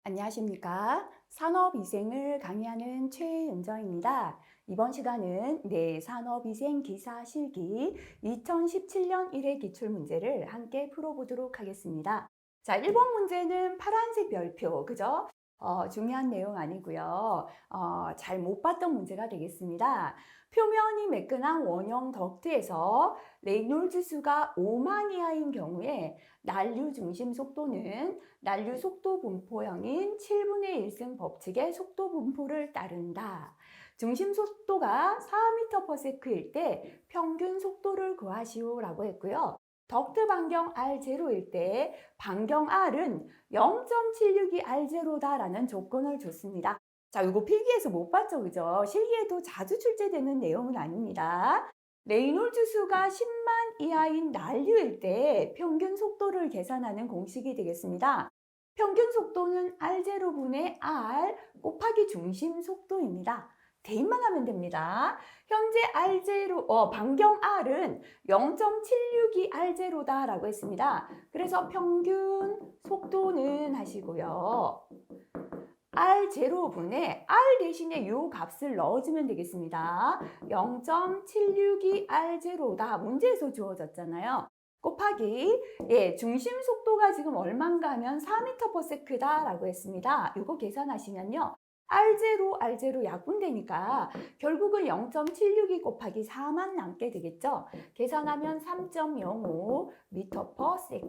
안녕하십니까. 산업위생을 강의하는 최은정입니다. 이번 시간은 산업위생 기사 실기 2017년 1회 기출문제를 함께 풀어보도록 하겠습니다. 자, 1번 문제는 파란색 별표, 그죠? 중요한 내용 아니고요. 잘 못 봤던 문제가 되겠습니다. 표면이 매끈한 원형 덕트에서 레이놀즈 수가 5만 이하인 경우에 난류 중심 속도는 난류 속도 분포형인 7분의 1승 법칙의 속도 분포를 따른다. 중심 속도가 4m/s일 때 평균 속도를 구하시오라고 했고요. 덕트 반경 R0일 때 반경 R은 0.762 R0다라는 조건을 줬습니다. 자, 이거 필기에서 못 봤죠, 그죠? 실기에도 자주 출제되는 내용은 아닙니다. 레이놀즈 수가 10만 이하인 난류일 때 평균 속도를 계산하는 공식이 되겠습니다. 평균 속도는 R0분의 R 곱하기 중심 속도입니다. 대입만 하면 됩니다. 현재 R0, 반경 R은 0.762 R0다라고 했습니다. 그래서 평균 속도는 하시고요. R0분의 R 대신에 이 값을 넣어주면 되겠습니다. 0.762 R0다. 문제에서 주어졌잖아요. 곱하기 중심 속도가 지금 얼마인가 하면 4m/s다 라고 했습니다. 이거 계산하시면요. R0 약분되니까 결국은 0.762 곱하기 4만 남게 되겠죠. 계산하면 3.05 m/s.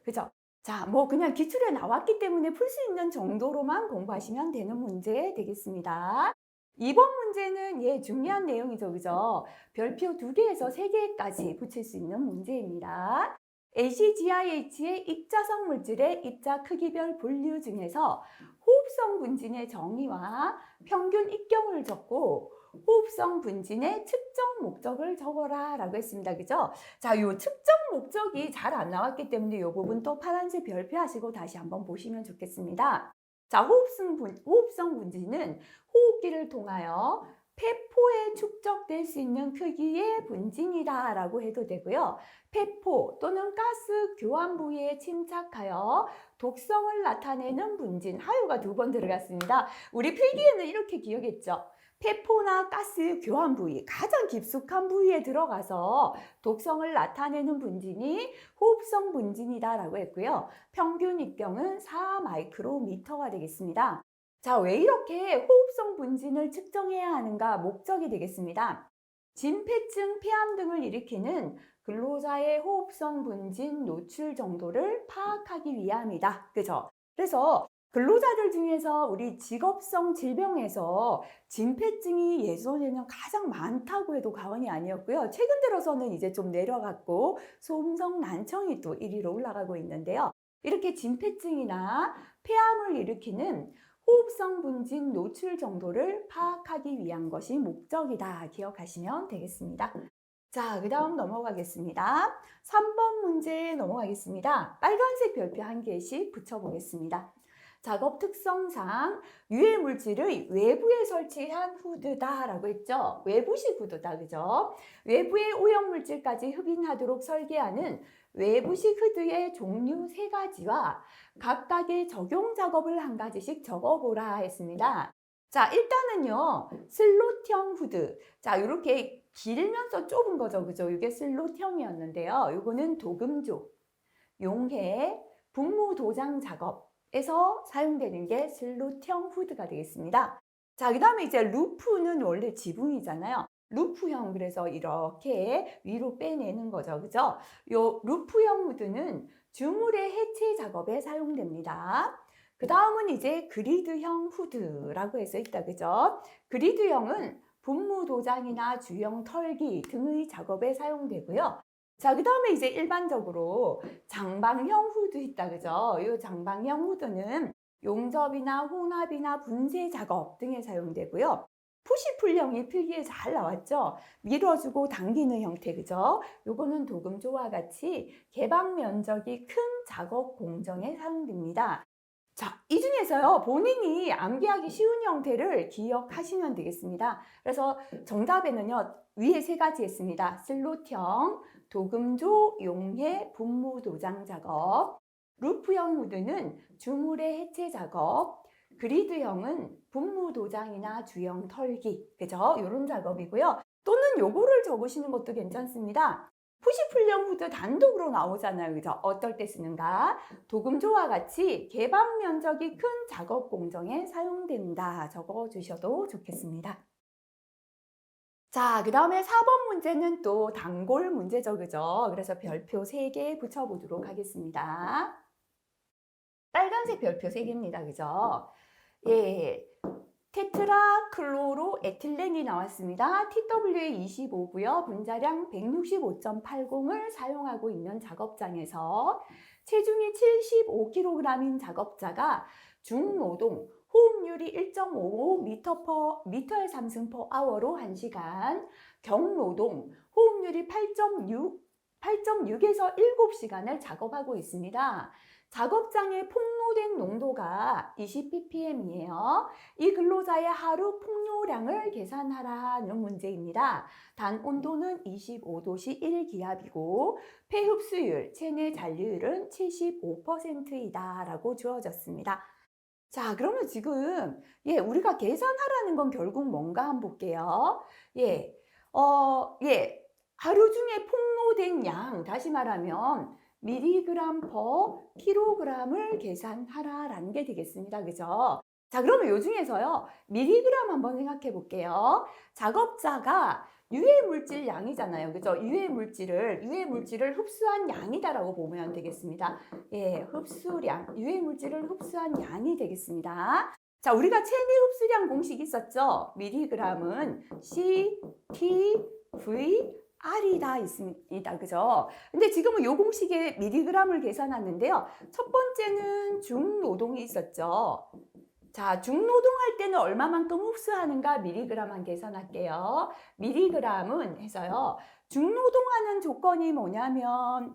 그죠? 자, 뭐 그냥 기출에 나왔기 때문에 풀 수 있는 정도로만 공부하시면 되는 문제 되겠습니다. 이번 문제는 중요한 내용이죠. 그죠? 별표 2개에서 3개까지 붙일 수 있는 문제입니다. ACGIH의 입자성 물질의 입자 크기별 분류 중에서 호흡성 분진의 정의와 평균 입경을 적고 호흡성 분진의 측정 목적을 적어라 라고 했습니다. 그죠? 자, 요 측정 목적이 잘 안 나왔기 때문에 이 부분 또 파란색 별표 하시고 다시 한번 보시면 좋겠습니다. 자, 호흡성 분진은 호흡기를 통하여 폐포에 축적될 수 있는 크기의 분진이다 라고 해도 되고요. 폐포 또는 가스 교환 부위에 침착하여 독성을 나타내는 분진, 하유가 2번 들어갔습니다. 우리 필기에는 이렇게 기억했죠. 폐포나 가스 교환 부위, 가장 깊숙한 부위에 들어가서 독성을 나타내는 분진이 호흡성 분진이다라고 했고요. 평균 입경은 4마이크로미터가 되겠습니다. 자, 왜 이렇게 호흡성 분진을 측정해야 하는가? 목적이 되겠습니다. 진폐증, 폐암 등을 일으키는 근로자의 호흡성 분진 노출 정도를 파악하기 위함이다. 그죠? 그래서 근로자들 중에서 우리 직업성 질병에서 진폐증이 예전에는 가장 많다고 해도 과언이 아니었고요. 최근 들어서는 이제 좀 내려갔고 소음성 난청이 또 1위로 올라가고 있는데요. 이렇게 진폐증이나 폐암을 일으키는 호흡성 분진 노출 정도를 파악하기 위한 것이 목적이다. 기억하시면 되겠습니다. 자, 그 다음 넘어가겠습니다. 3번 문제 넘어가겠습니다. 빨간색 별표 1개씩 붙여보겠습니다. 작업 특성상 유해 물질의 외부에 설치한 후드다라고 했죠. 외부식 후드다, 그죠? 외부의 오염 물질까지 흡인하도록 설계하는 외부식 후드의 종류 3가지와 각각의 적용 작업을 1가지씩 적어보라 했습니다. 자, 일단은요, 슬롯형 후드. 자, 이렇게 길면서 좁은 거죠, 그죠? 이게 슬롯형이었는데요. 이거는 도금조, 용해, 분무 도장 작업에서 사용되는 게 슬롯형 후드가 되겠습니다. 자, 그 다음에 이제 루프는 원래 지붕이잖아요. 루프형, 그래서 이렇게 위로 빼내는 거죠, 그죠? 요 루프형 후드는 주물의 해체 작업에 사용됩니다. 그 다음은 이제 그리드형 후드라고 해서 있다, 그죠? 그리드형은 분무 도장이나 주형 털기 등의 작업에 사용되고요. 자, 그 다음에 이제 일반적으로 장방형 후드 있다, 그죠? 이 장방형 후드는 용접이나 혼합이나 분쇄 작업 등에 사용되고요. 푸시풀형이 필기에 잘 나왔죠? 밀어주고 당기는 형태, 그죠? 요거는 도금조와 같이 개방 면적이 큰 작업 공정에 사용됩니다. 자, 이 중에서요, 본인이 암기하기 쉬운 형태를 기억하시면 되겠습니다. 그래서 정답에는요, 위에 3가지 했습니다. 슬롯형, 도금조, 용해, 분무 도장 작업. 루프형 후드는 주물의 해체 작업, 그리드형은 분무 도장이나 주형 털기, 그죠? 이런 작업이고요. 또는 요거를 적으시는 것도 괜찮습니다. 푸시풀형 후드 단독으로 나오잖아요. 그죠? 어떨 때 쓰는가? 도금조와 같이 개방 면적이 큰 작업 공정에 사용된다. 적어주셔도 좋겠습니다. 자, 그 다음에 4번 문제는 또 단골 문제죠. 그죠? 그래서 별표 3개 붙여보도록 하겠습니다. 빨간색 별표 3개입니다. 그죠? 예. 테트라 클로로 에틸렌이 나왔습니다. TWA25고요. 분자량 165.80을 사용하고 있는 작업장에서 체중이 75kg인 작업자가 중노동 호흡률이 1.55m의 상승 per hour로 1시간, 경노동 호흡률이 8.6에서 7시간을 작업하고 있습니다. 작업장의 폭로된 농도가 20ppm이에요. 이 근로자의 하루 풍요량을 계산하라는 문제입니다. 단 온도는 25도씨 1기압이고 폐흡수율, 체내 잔류율은 75%이다 라고 주어졌습니다. 자, 그러면 지금 우리가 계산하라는 건 결국 뭔가 한번 볼게요. 하루 중에 폭로된 양, 다시 말하면 미리그램 퍼 킬로그램을 계산하라라는 게 되겠습니다. 그죠? 자, 그러면 요 중에서요, 미리그램 한번 생각해 볼게요. 작업자가 유해물질 양이잖아요. 그죠? 유해물질을 흡수한 양이다라고 보면 되겠습니다. 흡수량, 유해물질을 흡수한 양이 되겠습니다. 자, 우리가 체내 흡수량 공식 있었죠? 미리그램은 CTV/R이다 있습니다. 그죠? 근데 지금은 요 공식에 미리그램을 계산하는데요. 첫 번째는 중노동이 있었죠. 자, 중노동할 때는 얼마만큼 흡수하는가 미리그램만 계산할게요. 미리그램은 해서요. 중노동하는 조건이 뭐냐면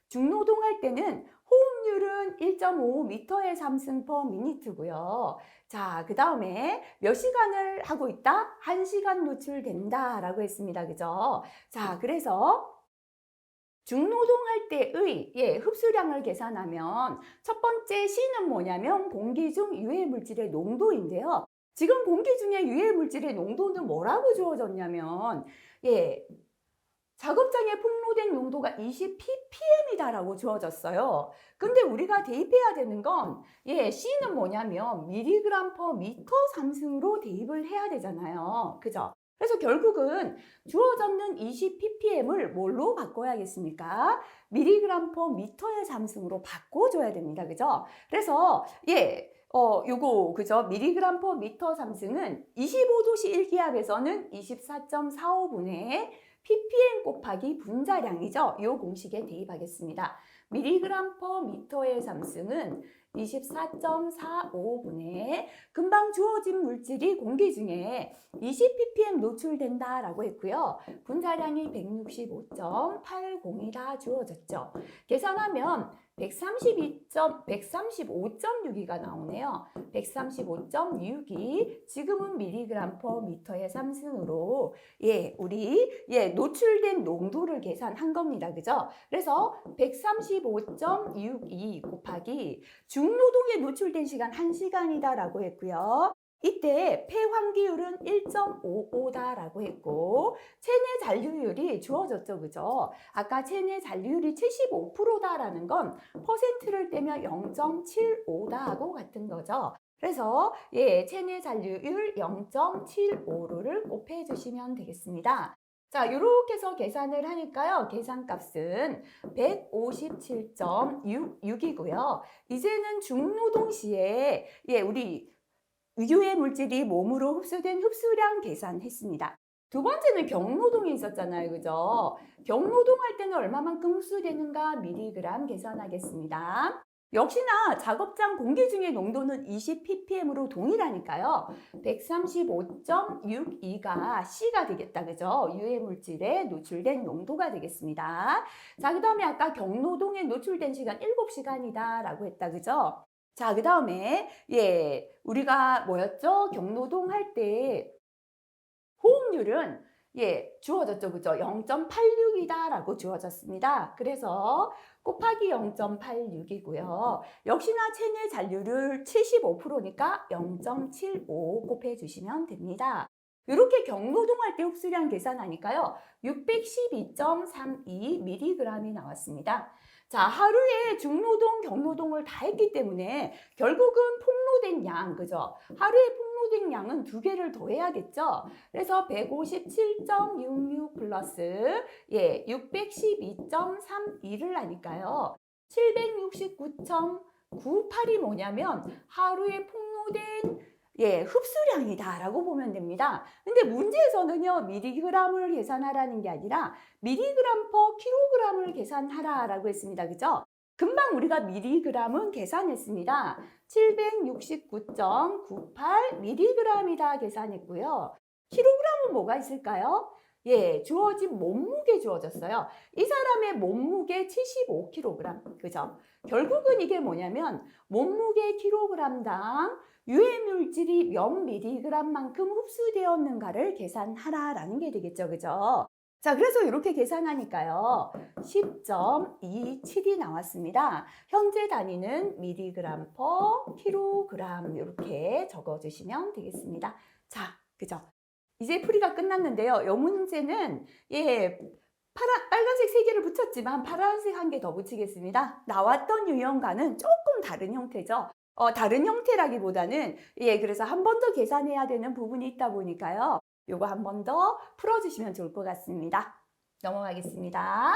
중노동할 때는 호흡률은 1.5m의 상승 per minute고요. 자, 그 다음에 몇 시간을 하고 있다? 1시간 노출된다 라고 했습니다. 그죠? 자, 그래서 중노동할 때의 흡수량을 계산하면 첫 번째 C는 뭐냐면 공기 중 유해물질의 농도인데요. 지금 공기 중에 유해물질의 농도는 뭐라고 주어졌냐면 작업장에 폭로된 농도가 20ppm이다라고 주어졌어요. 근데 우리가 대입해야 되는 건 C는 뭐냐면 미리그램 퍼 미터 상승으로 대입을 해야 되잖아요. 그죠? 그래서 결국은 주어졌는 20ppm을 뭘로 바꿔야겠습니까? 미리그램 퍼 미터의 상승으로 바꿔줘야 됩니다. 그죠? 그래서 그죠? 미리그램 퍼 미터 상승은 25도씨 1기압에서는 24.45분에 ppm 곱하기 분자량이죠. 이 공식에 대입하겠습니다. 미리그램 퍼 미터의 상승은 24.45분에 금방 주어진 물질이 공기 중에 20ppm 노출된다라고 했고요. 분자량이 165.80이다 주어졌죠. 계산하면 135.6이가 나오네요. 135.6이 지금은 미리그램 퍼 미터의 상승으로 우리 노출된 농도를 계산한 겁니다. 그죠? 그래서 135.62 곱하기 중노동에 노출된 시간 1시간이다 라고 했고요. 이때 폐환기율은 1.55다라고 했고 체내 잔류율이 주어졌죠. 그죠? 아까 체내 잔류율이 75%다라는 건 퍼센트를 떼면 0.75다하고 같은 거죠. 그래서 체내 잔류율 0.75를 곱해 주시면 되겠습니다. 자, 이렇게 해서 계산을 하니까요. 계산값은 157.66이고요. 이제는 중노동 시에 우리 유해 물질이 몸으로 흡수된 흡수량 계산했습니다. 두 번째는 경노동이 있었잖아요. 그죠? 경노동할 때는 얼마만큼 흡수되는가 미리그램 계산하겠습니다. 역시나 작업장 공기 중의 농도는 20ppm으로 동일하니까요. 135.62가 C가 되겠다. 그죠? 유해 물질에 노출된 농도가 되겠습니다. 자, 그 다음에 아까 경노동에 노출된 시간 7시간이다 라고 했다. 그죠? 자, 그 다음에 우리가 뭐였죠? 경노동 할 때 호흡률은 주어졌죠. 그죠? 0.86이다라고 주어졌습니다. 그래서 곱하기 0.86이고요. 역시나 체내 잔류율 75%니까 0.75 곱해주시면 됩니다. 이렇게 경노동할 때 흡수량 계산하니까요. 612.32mg이 나왔습니다. 자, 하루에 중노동, 경노동을 다 했기 때문에 결국은 폭로된 양, 그죠? 하루에 폭로된 양은 두 개를 더해야겠죠? 그래서 157.66 플러스 612.32를 하니까요. 769.98이 뭐냐면 하루에 폭로된 흡수량이다라고 보면 됩니다. 근데 문제에서는요, 미리그램을 계산하라는 게 아니라 미리그램 퍼 킬로그램을 계산하라라고 했습니다. 그죠? 금방 우리가 미리그램은 계산했습니다. 769.98 미리그램이다 계산했고요. 킬로그램은 뭐가 있을까요? 주어진 몸무게 주어졌어요. 이 사람의 몸무게 75kg, 그죠? 결국은 이게 뭐냐면 몸무게 킬로그램당 유해물질이 몇 미리그램만큼 흡수되었는가를 계산하라라는 게 되겠죠, 그죠? 자, 그래서 이렇게 계산하니까요. 10.27이 나왔습니다. 현재 단위는 미리그램 퍼 킬로그램 이렇게 적어주시면 되겠습니다. 자, 그죠? 이제 풀이가 끝났는데요. 이 문제는 빨간색 3개를 붙였지만 파란색 1개 더 붙이겠습니다. 나왔던 유형과는 조금 다른 형태죠. 다른 형태라기보다는 그래서 한 번 더 계산해야 되는 부분이 있다 보니까요. 요거 한 번 더 풀어주시면 좋을 것 같습니다. 넘어가겠습니다.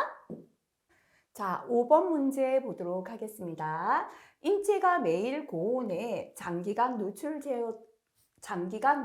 자, 5번 문제 보도록 하겠습니다. 인체가 매일 고온에 장기간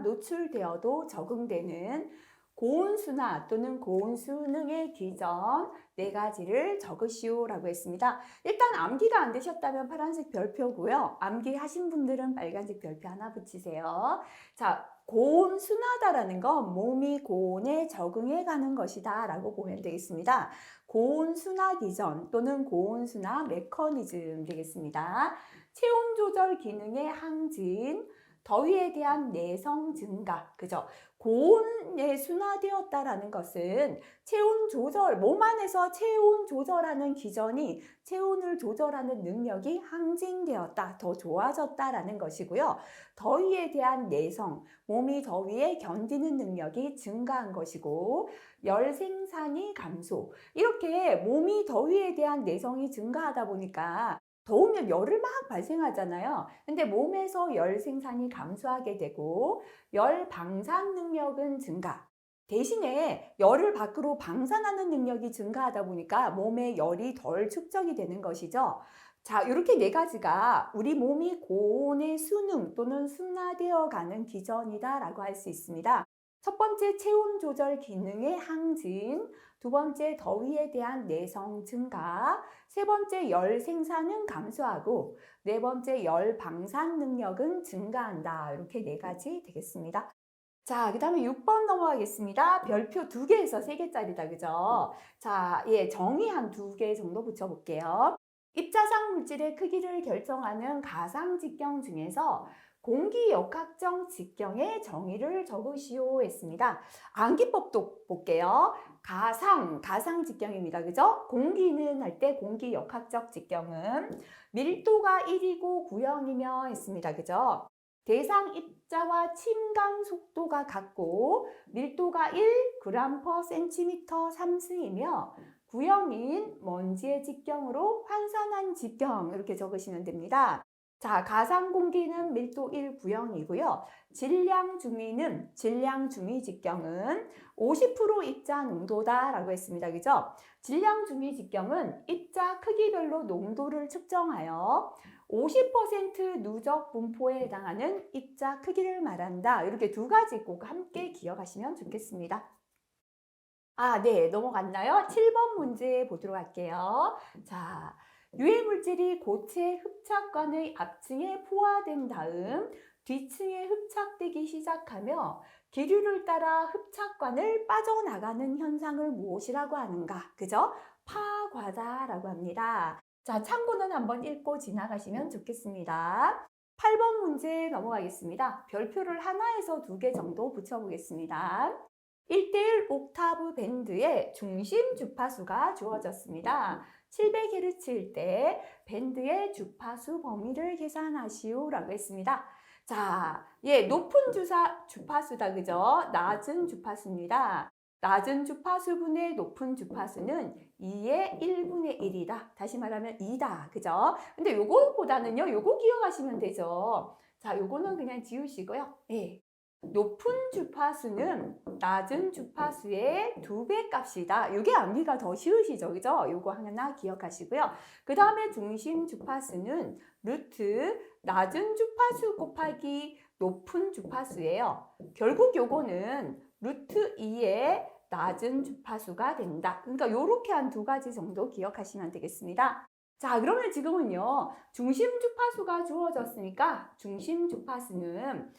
노출되어도 적응되는 고온순화 또는 고온수능의 기전 4가지를 적으시오라고 했습니다. 일단 암기가 안 되셨다면 파란색 별표고요. 암기 하신 분들은 빨간색 별표 하나 붙이세요. 자, 고온순화다라는 건 몸이 고온에 적응해 가는 것이다 라고 보면 되겠습니다. 고온순화 기전 또는 고온순화 메커니즘 되겠습니다. 체온 조절 기능의 항진, 더위에 대한 내성 증가, 그죠? 고온에 순화되었다라는 것은 체온 조절, 몸 안에서 체온 조절하는 기전이 체온을 조절하는 능력이 항진되었다, 더 좋아졌다라는 것이고요. 더위에 대한 내성, 몸이 더위에 견디는 능력이 증가한 것이고, 열 생산이 감소. 이렇게 몸이 더위에 대한 내성이 증가하다 보니까 더우면 열을 막 발생하잖아요. 근데 몸에서 열 생산이 감소하게 되고 열 방산 능력은 증가. 대신에 열을 밖으로 방산하는 능력이 증가하다 보니까 몸에 열이 덜 축적이 되는 것이죠. 자, 이렇게 4가지가 우리 몸이 고온의 수능 또는 순화되어 가는 기전이다라고 할 수 있습니다. 첫 번째 체온 조절 기능의 항진, 두 번째 더위에 대한 내성 증가, 세 번째 열 생산은 감소하고 네 번째 열 방산 능력은 증가한다. 이렇게 4가지 되겠습니다. 자, 그 다음에 6번 넘어가겠습니다. 별표 2개에서 3개짜리다, 그죠? 자, 정의 한 2개 정도 붙여볼게요. 입자상 물질의 크기를 결정하는 가상 직경 중에서 공기역학적 직경의 정의를 적으시오 했습니다. 암기법도 볼게요. 가상 직경입니다. 그죠? 공기는 할 때 공기역학적 직경은 밀도가 1이고 구형이며 했습니다. 그죠? 대상 입자와 침강 속도가 같고 밀도가 1g/cm 3승이며 구형인 먼지의 직경으로 환산한 직경 이렇게 적으시면 됩니다. 자, 가상 공기는 밀도 1 구형이고요. 질량 중위 직경은 50% 입자 농도다라고 했습니다. 그죠? 질량 중위 직경은 입자 크기별로 농도를 측정하여 50% 누적 분포에 해당하는 입자 크기를 말한다. 이렇게 2가지 꼭 함께 기억하시면 좋겠습니다. 네, 넘어갔나요? 7번 문제 보도록 할게요. 자, 유해물질이 고체 흡착관의 앞층에 포화된 다음 뒤층에 흡착되기 시작하며 기류를 따라 흡착관을 빠져나가는 현상을 무엇이라고 하는가? 그죠? 파과다라고 합니다. 자, 참고는 한번 읽고 지나가시면 좋겠습니다. 8번 문제 넘어가겠습니다. 별표를 하나에서 2개 정도 붙여보겠습니다. 1대1 옥타브 밴드의 중심 주파수가 주어졌습니다. 700Hz일 때 밴드의 주파수 범위를 계산하시오라고 했습니다. 자, 높은 주파수다, 그죠? 낮은 주파수입니다. 낮은 주파수분의 높은 주파수는 2의 1분의 1이다. 다시 말하면 2다. 그죠? 근데 요거보다는요, 요거 기억하시면 되죠. 자, 요거는 그냥 지우시고요. 높은 주파수는 낮은 주파수의 2배 값이다. 요게 암기가 더 쉬우시죠? 그죠? 요거 하나 기억하시고요. 그 다음에 중심 주파수는 루트 낮은 주파수 곱하기 높은 주파수예요. 결국 요거는 루트 2의 낮은 주파수가 된다. 그러니까 요렇게 한 2가지 정도 기억하시면 되겠습니다. 자, 그러면 지금은요, 중심 주파수가 주어졌으니까 중심 주파수는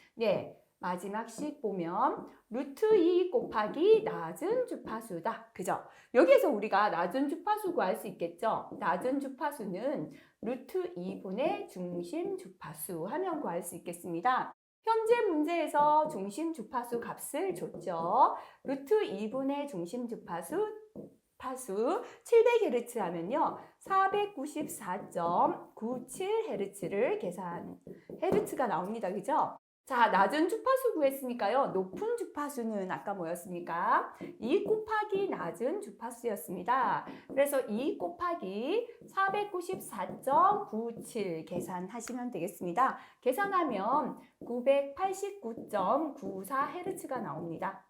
마지막 식 보면 루트 2 곱하기 낮은 주파수다. 그죠? 여기에서 우리가 낮은 주파수 구할 수 있겠죠? 낮은 주파수는 루트 2분의 중심 주파수 하면 구할 수 있겠습니다. 현재 문제에서 중심 주파수 값을 줬죠. 루트 2분의 중심 주파수 700Hz 하면요. 494.97Hz를 헤르츠가 나옵니다. 그죠? 자, 낮은 주파수 구했으니까요. 높은 주파수는 아까 뭐였습니까? 2 곱하기 낮은 주파수였습니다. 그래서 2 곱하기 494.97 계산하시면 되겠습니다. 계산하면 989.94Hz가 나옵니다.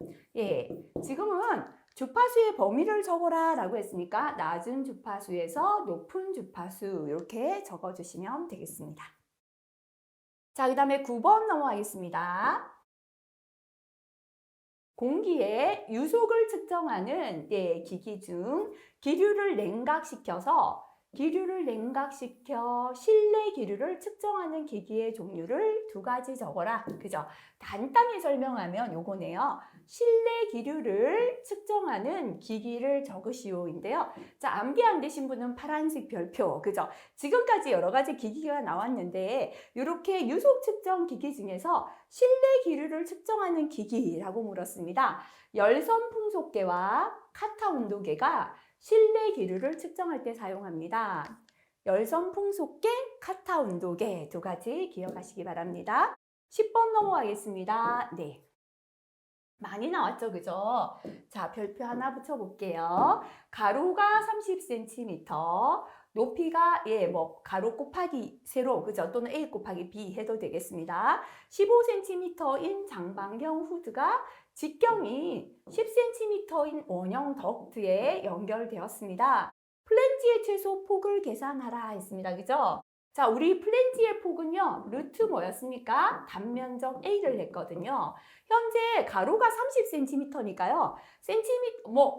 지금은 주파수의 범위를 적어라 라고 했으니까 낮은 주파수에서 높은 주파수 이렇게 적어주시면 되겠습니다. 자, 그 다음에 9번 넘어가겠습니다. 공기의 유속을 측정하는 기기 중 기류를 냉각시켜 실내 기류를 측정하는 기기의 종류를 2가지 적어라. 그죠? 간단히 설명하면 요거네요. 실내 기류를 측정하는 기기를 적으시오인데요. 자, 암기 안 되신 분은 파란색 별표. 그죠? 지금까지 여러 가지 기기가 나왔는데 이렇게 유속 측정 기기 중에서 실내 기류를 측정하는 기기라고 물었습니다. 열선 풍속계와 카타 온도계가 실내 기류를 측정할 때 사용합니다. 열선 풍속계, 카타 온도계 2가지 기억하시기 바랍니다. 10번 넘어가겠습니다. 많이 나왔죠, 그죠? 자, 별표 하나 붙여볼게요. 가로가 30cm, 높이가 가로 곱하기 세로, 그죠? 또는 A 곱하기 B 해도 되겠습니다. 15cm인 장방형 후드가 직경이 10cm인 원형 덕트에 연결되었습니다. 플랜지의 최소 폭을 계산하라 했습니다. 그죠? 자, 우리 플랜지의 폭은요, 루트 뭐였습니까? 단면적 A를 했거든요. 현재 가로가 30cm니까요.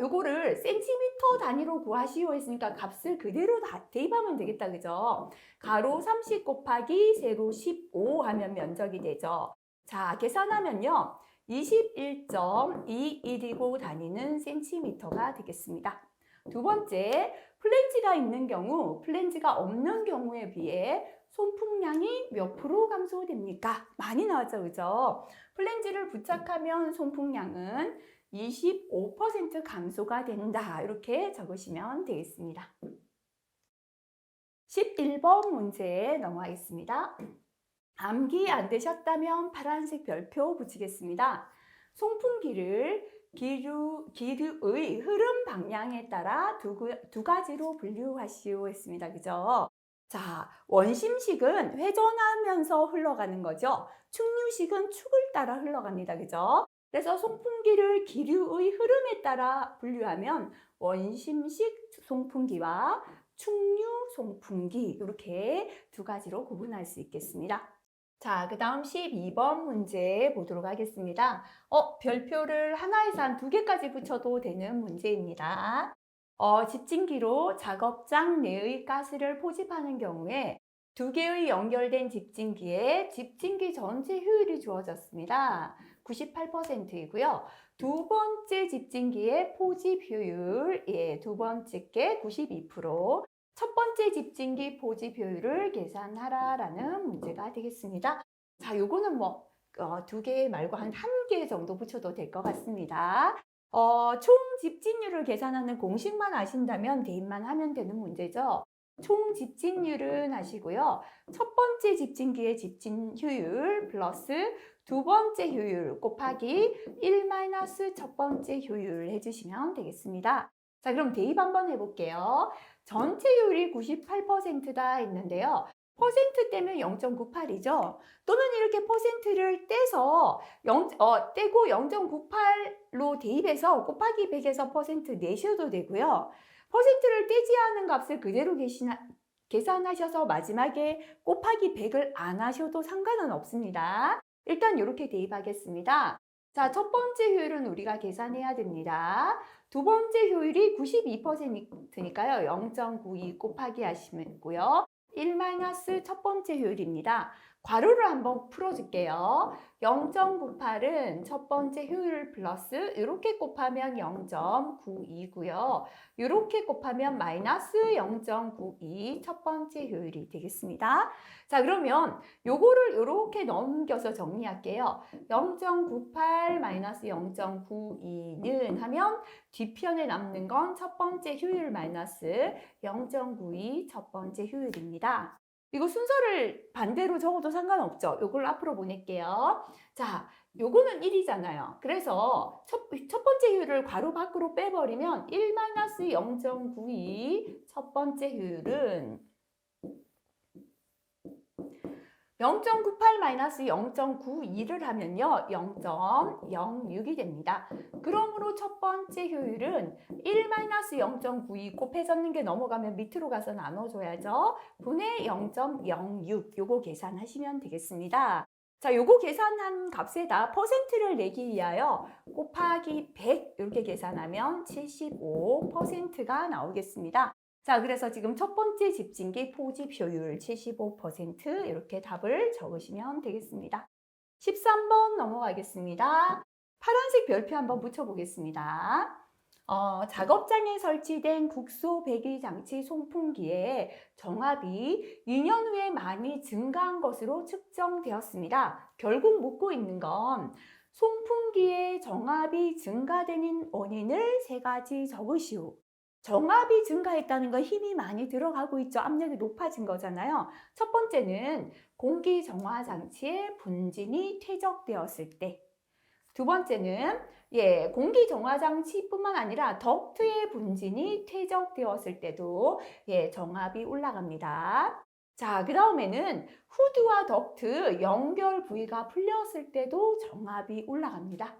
요거를 센티미터 단위로 구하시오 했으니까 값을 그대로 다 대입하면 되겠다. 그죠? 가로 30 곱하기 세로 15 하면 면적이 되죠. 자, 계산하면요. 21.21이고 단위는 센티미터가 되겠습니다. 2번째, 플랜지가 있는 경우, 플랜지가 없는 경우에 비해 손풍량이 몇 프로 감소됩니까? 많이 나왔죠, 그죠? 플랜지를 부착하면 손풍량은 25% 감소가 된다. 이렇게 적으시면 되겠습니다. 11번 문제 넘어가겠습니다. 암기 안 되셨다면 파란색 별표 붙이겠습니다. 송풍기를 기류의 흐름 방향에 따라 두 가지로 분류하시오 했습니다. 그죠? 자, 원심식은 회전하면서 흘러가는 거죠. 충류식은 축을 따라 흘러갑니다. 그죠? 그래서 송풍기를 기류의 흐름에 따라 분류하면 원심식 송풍기와 충류 송풍기 이렇게 2가지로 구분할 수 있겠습니다. 자, 그 다음 12번 문제 보도록 하겠습니다. 별표를 하나에서 한 2개까지 붙여도 되는 문제입니다. 집진기로 작업장 내의 가스를 포집하는 경우에 2개의 연결된 집진기에 집진기 전체 효율이 주어졌습니다. 98%이고요. 2번째 집진기의 포집 효율, 2번째 게 92%, 첫 번째 집진기 포집 효율을 계산하라라는 문제가 되겠습니다. 자, 요거는 2개 말고 한 1개 정도 붙여도 될 것 같습니다. 총 집진율을 계산하는 공식만 아신다면 대입만 하면 되는 문제죠. 총 집진율은 아시고요. 첫 번째 집진기의 집진효율 플러스 두 번째 효율 곱하기 1 마이너스 첫 번째 효율 해주시면 되겠습니다. 자, 그럼 대입 한번 해볼게요. 전체 효율이 98%다 했는데요. 퍼센트 떼면 0.98이죠. 또는 이렇게 퍼센트를 떼서 떼고 0.98로 대입해서 곱하기 100에서 퍼센트 내셔도 되고요. 퍼센트를 떼지 않은 값을 그대로 계산하셔서 마지막에 곱하기 100을 안 하셔도 상관은 없습니다. 일단 이렇게 대입하겠습니다. 자, 첫 번째 효율은 우리가 계산해야 됩니다. 두 번째 효율이 92%니까요. 0.92 곱하기 하시면 되고요. 1 마이너스 첫 번째 효율입니다. 괄호를 한번 풀어줄게요. 0.98은 첫 번째 효율 플러스 이렇게 곱하면 0.92고요. 이렇게 곱하면 마이너스 0.92 첫 번째 효율이 되겠습니다. 자, 그러면 요거를 이렇게 넘겨서 정리할게요. 0.98 마이너스 0.92는 하면 뒤편에 남는 건 첫 번째 효율 마이너스 0.92 첫 번째 효율입니다. 이거 순서를 반대로 적어도 상관없죠. 요걸 앞으로 보낼게요. 자, 요거는 1이잖아요. 그래서 첫 번째 효율을 괄호 밖으로 빼버리면 1-0.92 첫 번째 효율은 0.98-0.92를 하면요. 0.06이 됩니다. 그러므로 첫 번째 효율은 1-0.92 곱해 적는 게 넘어가면 밑으로 가서 나눠줘야죠. 분의 0.06 요거 계산하시면 되겠습니다. 자, 요거 계산한 값에다 퍼센트를 내기 위하여 곱하기 100 이렇게 계산하면 75%가 나오겠습니다. 자, 그래서 지금 첫 번째 집진기 포집 효율 75% 이렇게 답을 적으시면 되겠습니다. 13번 넘어가겠습니다. 파란색 별표 한번 붙여보겠습니다. 작업장에 설치된 국소 배기 장치 송풍기에 정압이 2년 후에 많이 증가한 것으로 측정되었습니다. 결국 묻고 있는 건 송풍기의 정압이 증가되는 원인을 3가지 적으시오. 정압이 증가했다는 건 힘이 많이 들어가고 있죠. 압력이 높아진 거잖아요. 첫 번째는 공기 정화 장치의 분진이 퇴적되었을 때. 두 번째는 공기 정화 장치뿐만 아니라 덕트의 분진이 퇴적되었을 때도 정압이 올라갑니다. 자, 그 다음에는 후드와 덕트 연결 부위가 풀렸을 때도 정압이 올라갑니다.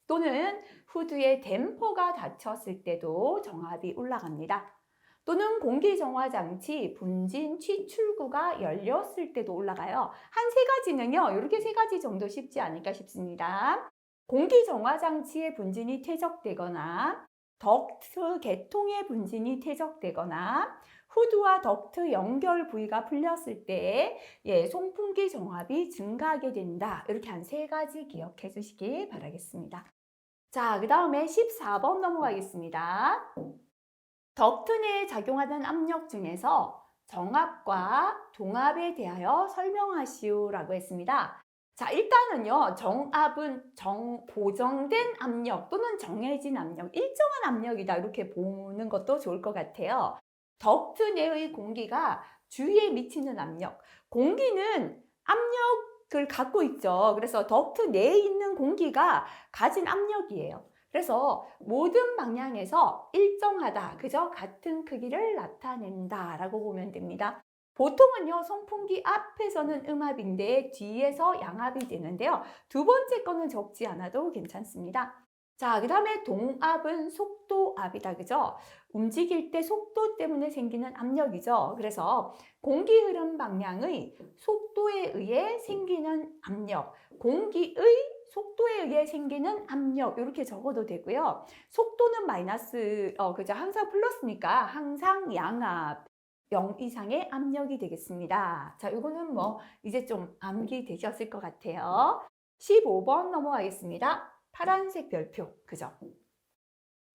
또는 후드의 댐퍼가 닫혔을 때도 정압이 올라갑니다. 또는 공기정화장치 분진 취출구가 열렸을 때도 올라가요. 한 3가지는요. 이렇게 3가지 정도 쉽지 않을까 싶습니다. 공기정화장치의 분진이 퇴적되거나 덕트 개통의 분진이 퇴적되거나 후드와 덕트 연결 부위가 풀렸을 때 송풍기 정압이 증가하게 된다. 이렇게 한 3가지 기억해 주시기 바라겠습니다. 자, 그 다음에 14번 넘어가겠습니다. 덕트 내에 작용하는 압력 중에서 정압과 동압에 대하여 설명하시오라고 했습니다. 자, 일단은요, 정압은 고정된 압력 또는 정해진 압력, 일정한 압력이다 이렇게 보는 것도 좋을 것 같아요. 덕트 내의 공기가 주위에 미치는 압력, 공기는 압력을 갖고 있죠. 그래서 덕트 내에 있는 공기가 가진 압력이에요. 그래서 모든 방향에서 일정하다, 그저 같은 크기를 나타낸다 라고 보면 됩니다. 보통은요, 송풍기 앞에서는 음압인데 뒤에서 양압이 되는데요. 두 번째 거는 적지 않아도 괜찮습니다. 자, 그 다음에 동압은 속도압이다, 그죠? 움직일 때 속도 때문에 생기는 압력이죠. 그래서 공기 흐름 방향의 속도에 의해 생기는 압력, 공기의 속도에 의해 생기는 압력 이렇게 적어도 되고요. 속도는 마이너스, 그죠? 항상 플러스니까 항상 양압, 0 이상의 압력이 되겠습니다. 자, 이거는 이제 좀 암기 되셨을 것 같아요. 15번 넘어가겠습니다. 파란색 별표, 그죠?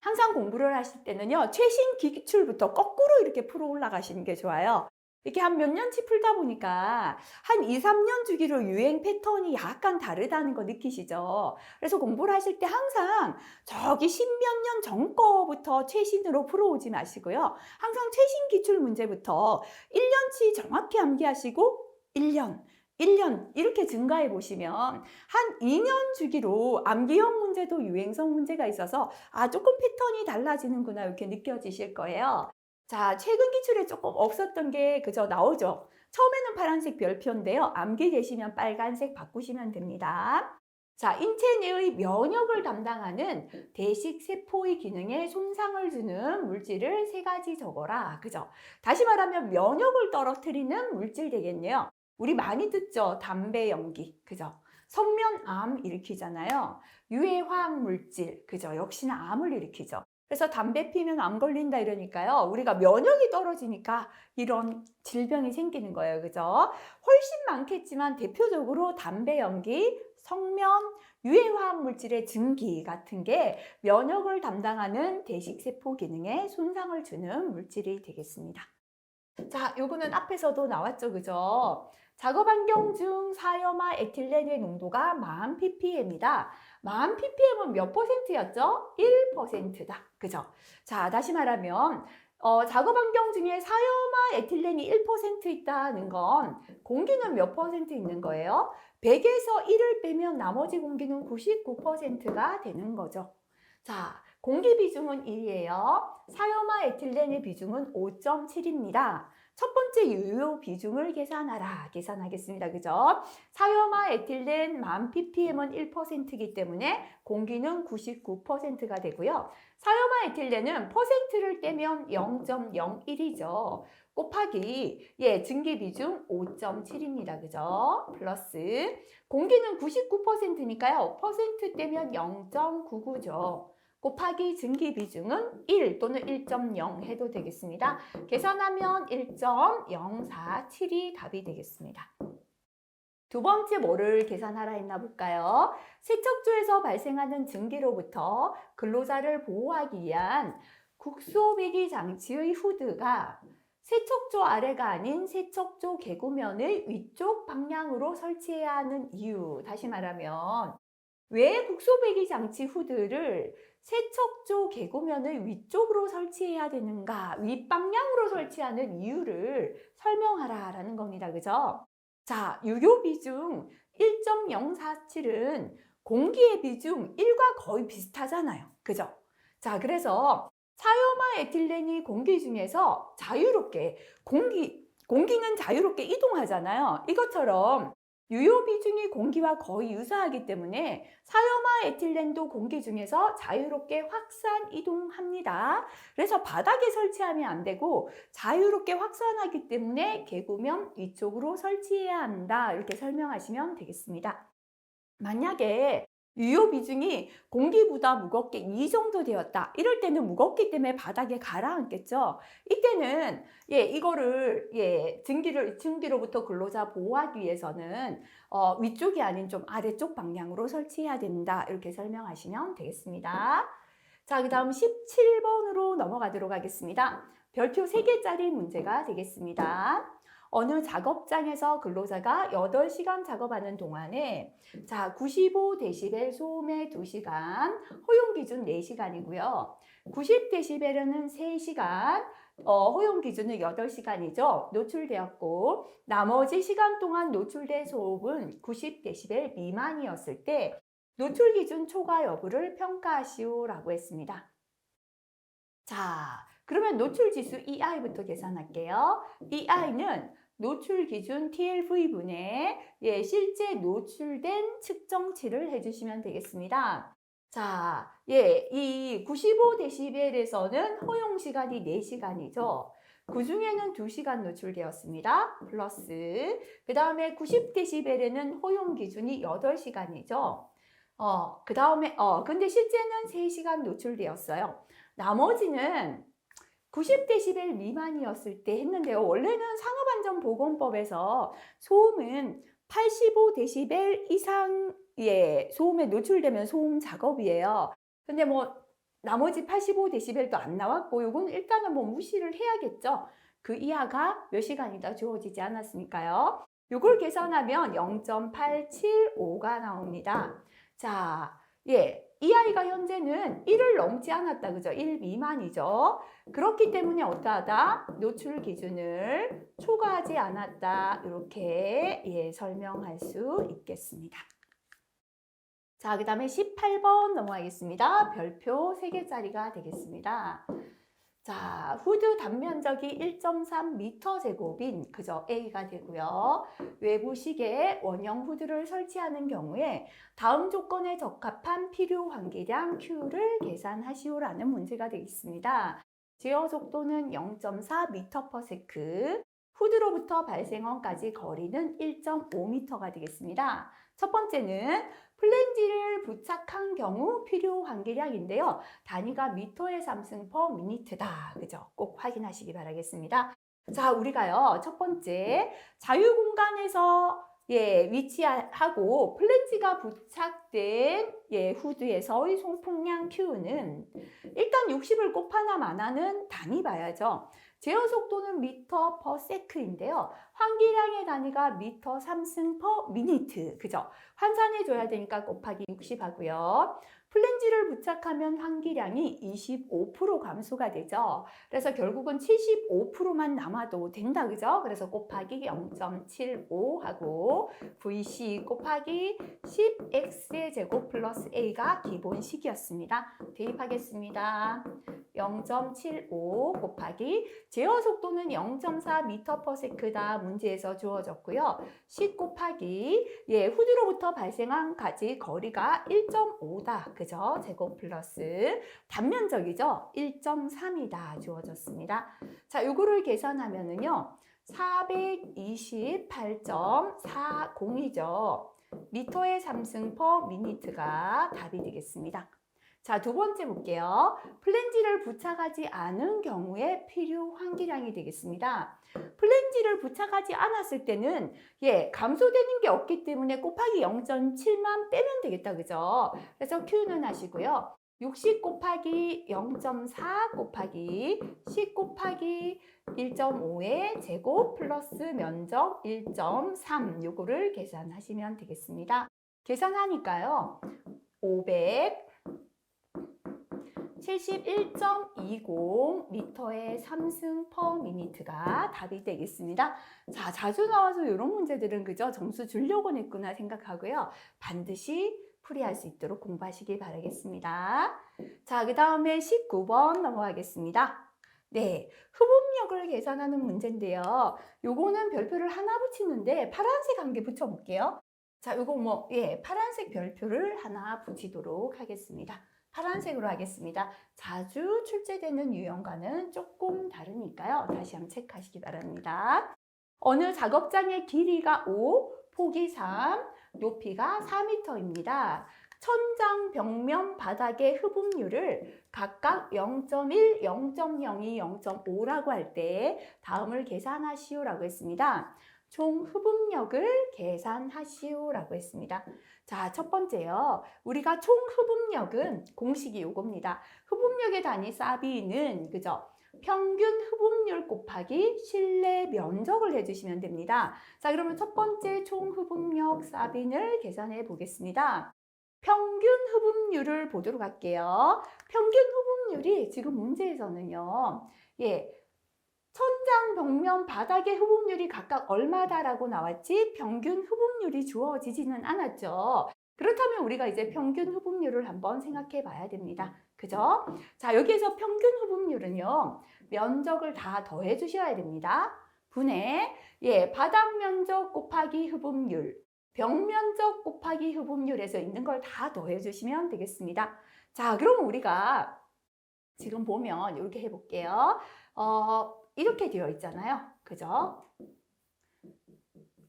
항상 공부를 하실 때는요, 최신 기출부터 거꾸로 이렇게 풀어 올라가시는 게 좋아요. 이렇게 한 몇 년치 풀다 보니까 한 2, 3년 주기로 유행 패턴이 약간 다르다는 거 느끼시죠? 그래서 공부를 하실 때 항상 저기 십몇 년 전 거부터 최신으로 풀어오지 마시고요. 항상 최신 기출 문제부터 1년치 정확히 암기하시고 1년 이렇게 증가해 보시면 한 2년 주기로 암기형 문제도 유행성 문제가 있어서 조금 패턴이 달라지는구나 이렇게 느껴지실 거예요. 자, 최근 기출에 조금 없었던 게 그저 나오죠. 처음에는 파란색 별표인데요. 암기 되시면 빨간색 바꾸시면 됩니다. 자, 인체 내의 면역을 담당하는 대식세포의 기능에 손상을 주는 물질을 3가지 적어라. 그죠? 다시 말하면 면역을 떨어뜨리는 물질 되겠네요. 우리 많이 듣죠? 담배 연기. 그죠? 성면암 일으키잖아요. 유해화학 물질. 그죠? 역시나 암을 일으키죠. 그래서 담배 피면 암 걸린다 이러니까요. 우리가 면역이 떨어지니까 이런 질병이 생기는 거예요. 그죠? 훨씬 많겠지만 대표적으로 담배 연기, 성면, 유해화학 물질의 증기 같은 게 면역을 담당하는 대식세포 기능에 손상을 주는 물질이 되겠습니다. 자, 요거는 앞에서도 나왔죠. 그죠? 작업 환경 중 사염화 에틸렌의 농도가 1000ppm이다. 1000ppm은 몇 %였죠? 1%다. 그죠? 자, 다시 말하면 작업 환경 중에 사염화 에틸렌이 1% 있다는 건 공기는 몇 % 있는 거예요? 100에서 1을 빼면 나머지 공기는 99%가 되는 거죠. 자, 공기 비중은 1이에요. 사염화 에틸렌의 비중은 5.7입니다. 첫 번째 유효 비중을 계산하라. 계산하겠습니다. 그죠? 사염화 에틸렌 1000ppm은 1%이기 때문에 공기는 99%가 되고요. 사염화 에틸렌은 퍼센트를 떼면 0.01이죠. 곱하기 증기 비중 5.7입니다. 그죠? 플러스 공기는 99%니까요. 퍼센트 떼면 0.99죠. 곱하기 증기 비중은 1 또는 1.0 해도 되겠습니다. 계산하면 1.047이 답이 되겠습니다. 두 번째 뭐를 계산하라 했나 볼까요? 세척조에서 발생하는 증기로부터 근로자를 보호하기 위한 국소배기 장치의 후드가 세척조 아래가 아닌 세척조 개구면의 위쪽 방향으로 설치해야 하는 이유. 다시 말하면 왜 국소배기 장치 후드를 세척조 개구면의 위쪽으로 설치해야 되는가, 윗방향으로 설치하는 이유를 설명하라라는 겁니다. 그죠? 자, 유효 비중 1.047은 공기의 비중 1과 거의 비슷하잖아요. 그죠? 자, 그래서 사염화 에틸렌이 공기 중에서 자유롭게, 공기는 자유롭게 이동하잖아요. 이것처럼 유효 비중이 공기와 거의 유사하기 때문에 사염화 에틸렌도 공기 중에서 자유롭게 확산 이동합니다. 그래서 바닥에 설치하면 안 되고 자유롭게 확산하기 때문에 개구면 위쪽으로 설치해야 한다. 이렇게 설명하시면 되겠습니다. 만약에 유효 비중이 공기보다 무겁게 이 정도 되었다. 이럴 때는 무겁기 때문에 바닥에 가라앉겠죠. 이때는 이거를 증기로부터 근로자 보호하기 위해서는 위쪽이 아닌 좀 아래쪽 방향으로 설치해야 된다. 이렇게 설명하시면 되겠습니다. 자, 그 다음 17번으로 넘어가도록 하겠습니다. 별표 3개짜리 문제가 되겠습니다. 어느 작업장에서 근로자가 8시간 작업하는 동안에 95데시벨 소음에 2시간, 허용 기준 4시간이고요. 90데시벨은 3시간, 허용 기준은 8시간이죠. 노출되었고 나머지 시간 동안 노출된 소음은 90데시벨 미만이었을 때 노출 기준 초과 여부를 평가하시오라고 했습니다. 자, 그러면 노출 지수 EI부터 계산할게요. EI는 노출 기준 TLV분의 실제 노출된 측정치를 해주시면 되겠습니다. 자, 이 95데시벨에서는 허용 시간이 4시간이죠. 그 중에는 2시간 노출되었습니다. 플러스 그 다음에 90데시벨에는 허용 기준이 8시간이죠. 그 다음에 근데 실제는 3시간 노출되었어요. 나머지는 90데시벨 미만이었을 때 했는데요. 원래는 산업안전보건법에서 소음은 85데시벨 이상의 소음에 노출되면 소음 작업이에요. 근데 나머지 85데시벨도 안 나왔고, 이건 일단은 무시를 해야겠죠. 그 이하가 몇 시간이다 주어지지 않았으니까요. 이걸 계산하면 0.875가 나옵니다. 자, 이 아이가 현재는 1을 넘지 않았다. 그죠? 1 미만이죠. 그렇기 때문에 어떠하다? 노출 기준을 초과하지 않았다. 이렇게 설명할 수 있겠습니다. 자, 그 다음에 18번 넘어가겠습니다. 별표 3개짜리가 되겠습니다. 자, 후드 단면적이 1.3m 제곱인 그저 A가 되고요. 외부 시계에 원형 후드를 설치하는 경우에 다음 조건에 적합한 필요 환기량 Q를 계산하시오라는 문제가 되겠습니다. 제어 속도는 0.4m/s, 후드로부터 발생원까지 거리는 1.5m가 되겠습니다. 첫 번째는 플랜지를 부착한 경우 필요 환기량인데요. 단위가 미터의 삼승 퍼 미니트다. 그죠? 꼭 확인하시기 바라겠습니다. 자, 우리가요. 첫 번째, 자유공간에서 위치하고 플랜지가 부착된 후드에서의 송풍량 Q는 일단 60을 곱하나 마나는 단위 봐야죠. 제어 속도는 미터 퍼 세크인데요. 환기량의 단위가 미터 삼승 퍼 미니트. 그죠? 환산해 줘야 되니까 곱하기 60 하고요. 플랜지를 부착하면 환기량이 25% 감소가 되죠. 그래서 결국은 75%만 남아도 된다. 그죠? 그래서 곱하기 0.75 하고 VC 곱하기 10X의 제곱 플러스 A가 기본식이었습니다. 대입하겠습니다. 0.75 곱하기 제어 속도는 0.4m/s다. 문제에서 주어졌고요. 10 곱하기 후드로부터 발생한 가지 거리가 1.5다. 그죠? 제곱 플러스 단면적이죠? 1.3이다. 주어졌습니다. 자, 요거를 계산하면은요. 428.40이죠. 미터의 삼승 퍼 미니트가 답이 되겠습니다. 자, 두 번째 볼게요. 플랜지를 부착하지 않은 경우에 필요 환기량이 되겠습니다. 플랜지를 부착하지 않았을 때는 감소되는 게 없기 때문에 곱하기 0.7만 빼면 되겠다. 그죠? 그래서 Q는 하시고요. 60 곱하기 0.4 곱하기 10 곱하기 1.5의 제곱 플러스 면적 1.3 요거를 계산하시면 되겠습니다. 계산하니까요. 571.20m의 삼승 퍼 미니트가 답이 되겠습니다. 자, 자주 나와서 이런 문제들은 그저 점수 주려고 냈구나 생각하고요. 반드시 풀이할 수 있도록 공부하시길 바라겠습니다. 자, 그 다음에 19번 넘어가겠습니다. 네, 흡음력을 계산하는 문제인데요. 요거는 별표를 하나 붙이는데 파란색 한 개 붙여볼게요. 자, 요거 파란색 별표를 하나 붙이도록 하겠습니다. 파란색으로 하겠습니다. 자주 출제되는 유형과는 조금 다르니까요. 다시 한번 체크하시기 바랍니다. 어느 작업장의 길이가 5, 폭이 3, 높이가 4m입니다. 천장, 벽면, 바닥의 흡음률을 각각 0.1, 0.02, 0.5라고 할 때 다음을 계산하시오라고 했습니다. 총 흡음력을 계산하시오라고 했습니다. 자, 첫 번째요. 우리가 총 흡음력은 공식이 요겁니다. 흡음력의 단위 사비는 그죠? 평균 흡음률 곱하기 실내 면적을 해주시면 됩니다. 자, 그러면 첫 번째 총 흡음력 사빈을 계산해 보겠습니다. 평균 흡음률을 보도록 할게요. 평균 흡음률이 지금 문제에서는요. 천장, 벽면, 바닥의 흡음률이 각각 얼마다라고 나왔지 평균 흡음률이 주어지지는 않았죠. 그렇다면 우리가 이제 평균 흡음률을 한번 생각해 봐야 됩니다. 그죠? 자, 여기에서 평균 흡음률은요. 면적을 다 더해 주셔야 됩니다. 분의 바닥 면적 곱하기 흡음률, 벽 면적 곱하기 흡음률에서 있는 걸 다 더해 주시면 되겠습니다. 자, 그럼 우리가 지금 보면 이렇게 해볼게요. 이렇게 되어 있잖아요. 그죠?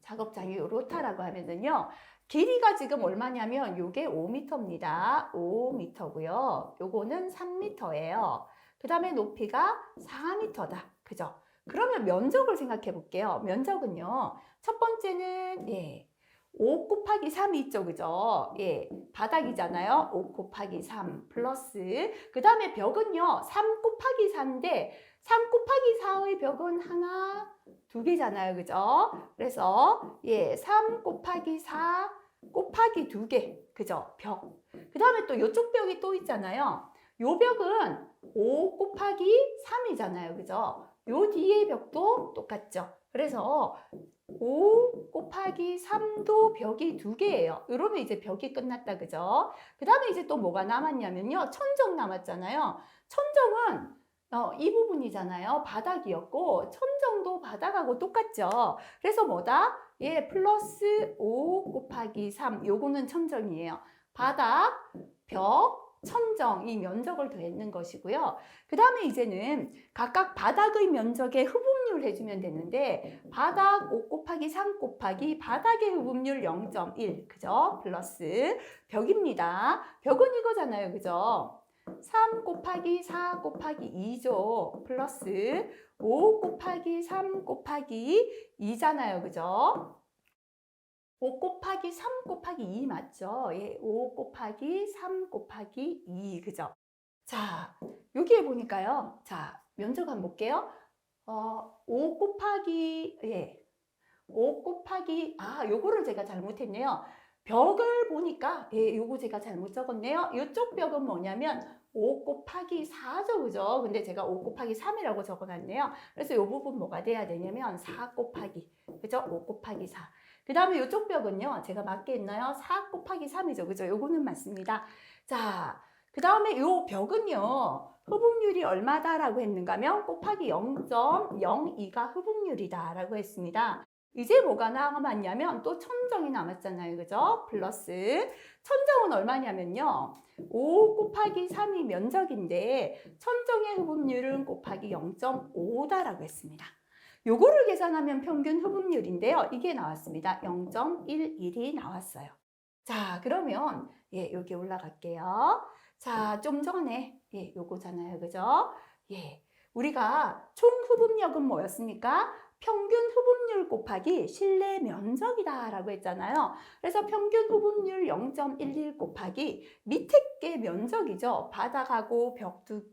작업장이 요렇다라고 하면은요. 길이가 지금 얼마냐면 요게 5m입니다. 5m고요. 요거는 3m예요. 그 다음에 높이가 4m다. 그죠? 그러면 면적을 생각해 볼게요. 면적은요. 첫 번째는 5 곱하기 3이 있죠, 그죠? 예, 바닥이잖아요. 5 곱하기 3 플러스 그 다음에 벽은요 3 곱하기 4인데 3 곱하기 4의 벽은 하나, 두 개잖아요, 그죠? 그래서 예, 3 곱하기 4 곱하기 2개, 그죠? 벽. 그 다음에 또 이쪽 벽이 또 있잖아요. 요 벽은 5 곱하기 3이잖아요, 그죠? 요 뒤에 벽도 똑같죠. 그래서 5 곱하기 3도 벽이 2개예요. 이러면 이제 벽이 끝났다, 그죠? 그 다음에 이제 또 뭐가 남았냐면요. 천정 남았잖아요. 천정은 이 부분이잖아요. 바닥이었고 천정도 바닥하고 똑같죠. 그래서 뭐다? 예, 플러스 5 곱하기 3. 요거는 천정이에요. 바닥, 벽, 천정, 이 면적을 더했는 것이고요. 그 다음에 이제는 각각 바닥의 면적에 흡음률 해주면 되는데 바닥 5 곱하기 3 곱하기 바닥의 흡음률 0.1, 그죠? 플러스 벽입니다. 벽은 이거잖아요, 그죠? 3 곱하기 4 곱하기 2죠. 플러스 5 곱하기 3 곱하기 2잖아요, 그죠? 5 곱하기 3 곱하기 2 맞죠? 예, 5 곱하기 3 곱하기 2, 그죠? 자, 여기에 보니까요. 자, 면적 한번 볼게요. 5 곱하기, 예, 5 곱하기, 요거를 제가 잘못했네요. 벽을 보니까, 예, 요거 제가 잘못 적었네요. 이쪽 벽은 뭐냐면 5 곱하기 4죠, 그죠? 근데 제가 5 곱하기 3이라고 적어놨네요. 그래서 이 부분 뭐가 돼야 되냐면 4 곱하기, 그죠? 5 곱하기 4. 그 다음에 이쪽 벽은요, 제가 맞게 했나요? 4 곱하기 3이죠, 그죠? 요거는 맞습니다. 자, 그 다음에 이 벽은요, 흡음률이 얼마다라고 했는가 하면 곱하기 0.02가 흡음률이다라고 했습니다. 이제 뭐가 남았냐면 또 천정이 남았잖아요, 그죠? 플러스 천정은 얼마냐면요, 5 곱하기 3이 면적인데 천정의 흡음률은 곱하기 0.5다라고 했습니다. 요거를 계산하면 평균 흡음률인데요. 이게 나왔습니다. 0.11이 나왔어요. 자, 그러면 예, 여기 올라갈게요. 자, 좀 전에 예, 요거잖아요. 그죠? 예. 우리가 총 흡음력은 뭐였습니까? 평균 흡음률 곱하기 실내 면적이다라고 했잖아요. 그래서 평균 흡음률 0.11 곱하기 밑에 게 면적이죠. 바닥하고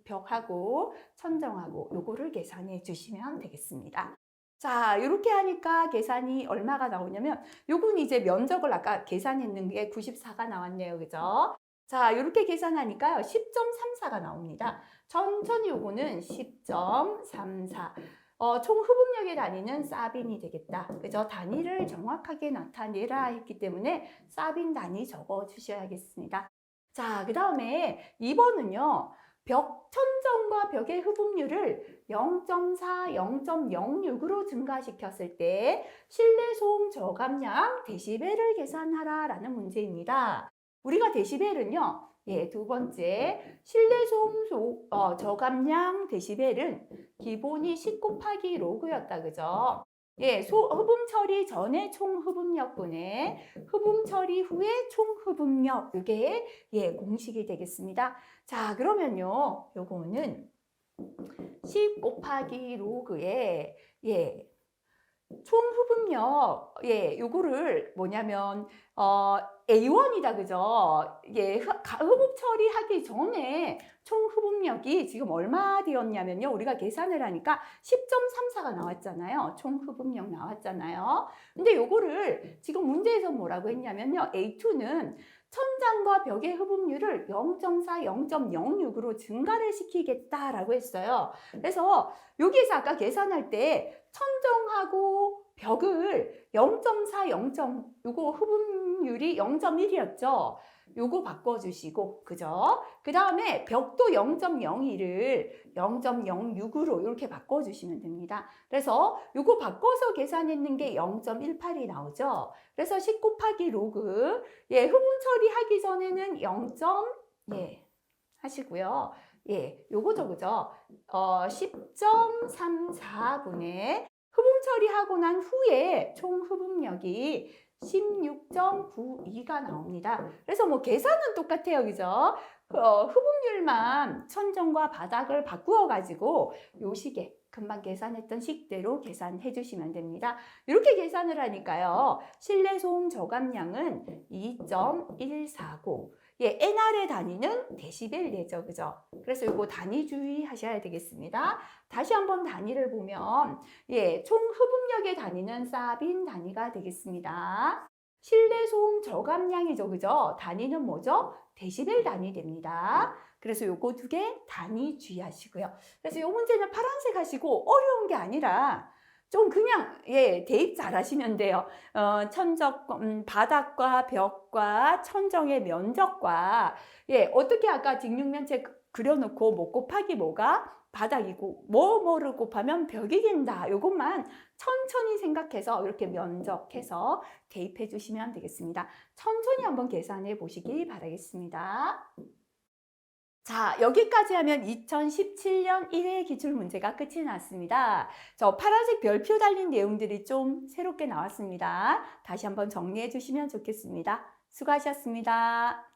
벽하고 천정하고 요거를 계산해 주시면 되겠습니다. 자, 이렇게 하니까 계산이 얼마가 나오냐면 요건 이제 면적을 아까 계산했는 게 94가 나왔네요. 그죠? 자, 이렇게 계산하니까요. 10.34가 나옵니다. 천천히 요거는 10.34. 총 흡음력의 단위는 사빈이 되겠다. 그죠? 단위를 정확하게 나타내라 했기 때문에 사빈 단위 적어 주셔야겠습니다. 자, 그 다음에 2번은요. 벽 천정과 벽의 흡음률을 0.4, 0.06으로 증가시켰을 때 실내 소음 저감량 데시벨을 계산하라 라는 문제입니다. 우리가 데시벨은요. 예, 두 번째 실내 소음 저감량 데시벨은 기본이 10 곱하기 로그였다, 그죠? 예, 흡음 처리 전에 총 흡음력분의 흡음 처리 후에 총 흡음력, 이게 예, 공식이 되겠습니다. 자, 그러면요, 요거는 10 곱하기 로그에 예, 총 흡음력, 예, 요거를 뭐냐면, A1이다, 그죠? 예, 흡음 처리하기 전에 총 흡음력이 지금 얼마 되었냐면요. 우리가 계산을 하니까 10.34가 나왔잖아요. 총 흡음력 나왔잖아요. 근데 요거를 지금 문제에서 뭐라고 했냐면요. A2는 천장과 벽의 흡음률을 0.4, 0.06으로 증가를 시키겠다라고 했어요. 그래서 여기에서 아까 계산할 때 천정하고 벽을 0.4, 0. 요거 흡음률이 0.1이었죠. 요거 바꿔주시고, 그죠? 그 다음에 벽도 0.02를 0.06으로 이렇게 바꿔주시면 됩니다. 그래서 요거 바꿔서 계산했는 게 0.18이 나오죠. 그래서 10 곱하기 로그, 예, 흡음 처리하기 전에는 0. 예, 하시고요. 예, 요거죠, 그죠? 10.34분의 흡음 처리하고 난 후에 총 흡음력이 16.92가 나옵니다. 그래서 뭐 계산은 똑같아요, 그죠? 흡음률만 천정과 바닥을 바꾸어 가지고 요 식에 금방 계산했던 식대로 계산해 주시면 됩니다. 이렇게 계산을 하니까요. 실내 소음 저감량은 2.149. 예, NR의 단위는 데시벨이죠. 그죠? 그래서 이거 단위 주의하셔야 되겠습니다. 다시 한번 단위를 보면 예, 총 흡음력의 단위는 사빈 단위가 되겠습니다. 실내 소음 저감량이죠. 그죠? 단위는 뭐죠? 데시벨 단위 됩니다. 그래서 요거 두 개 단위 주의하시고요. 그래서 요 문제는 파란색 하시고 어려운 게 아니라 좀 그냥 예, 대입 잘 하시면 돼요. 바닥과 벽과 천정의 면적과 예, 어떻게 아까 직육면체 그려놓고 뭐 곱하기 뭐가 바닥이고 뭐를 곱하면 벽이 된다. 요것만 천천히 생각해서 이렇게 면적해서 대입해 주시면 되겠습니다. 천천히 한번 계산해 보시기 바라겠습니다. 자, 여기까지 하면 2017년 1회 기출문제가 끝이 났습니다. 저 파란색 별표 달린 내용들이 좀 새롭게 나왔습니다. 다시 한번 정리해 주시면 좋겠습니다. 수고하셨습니다.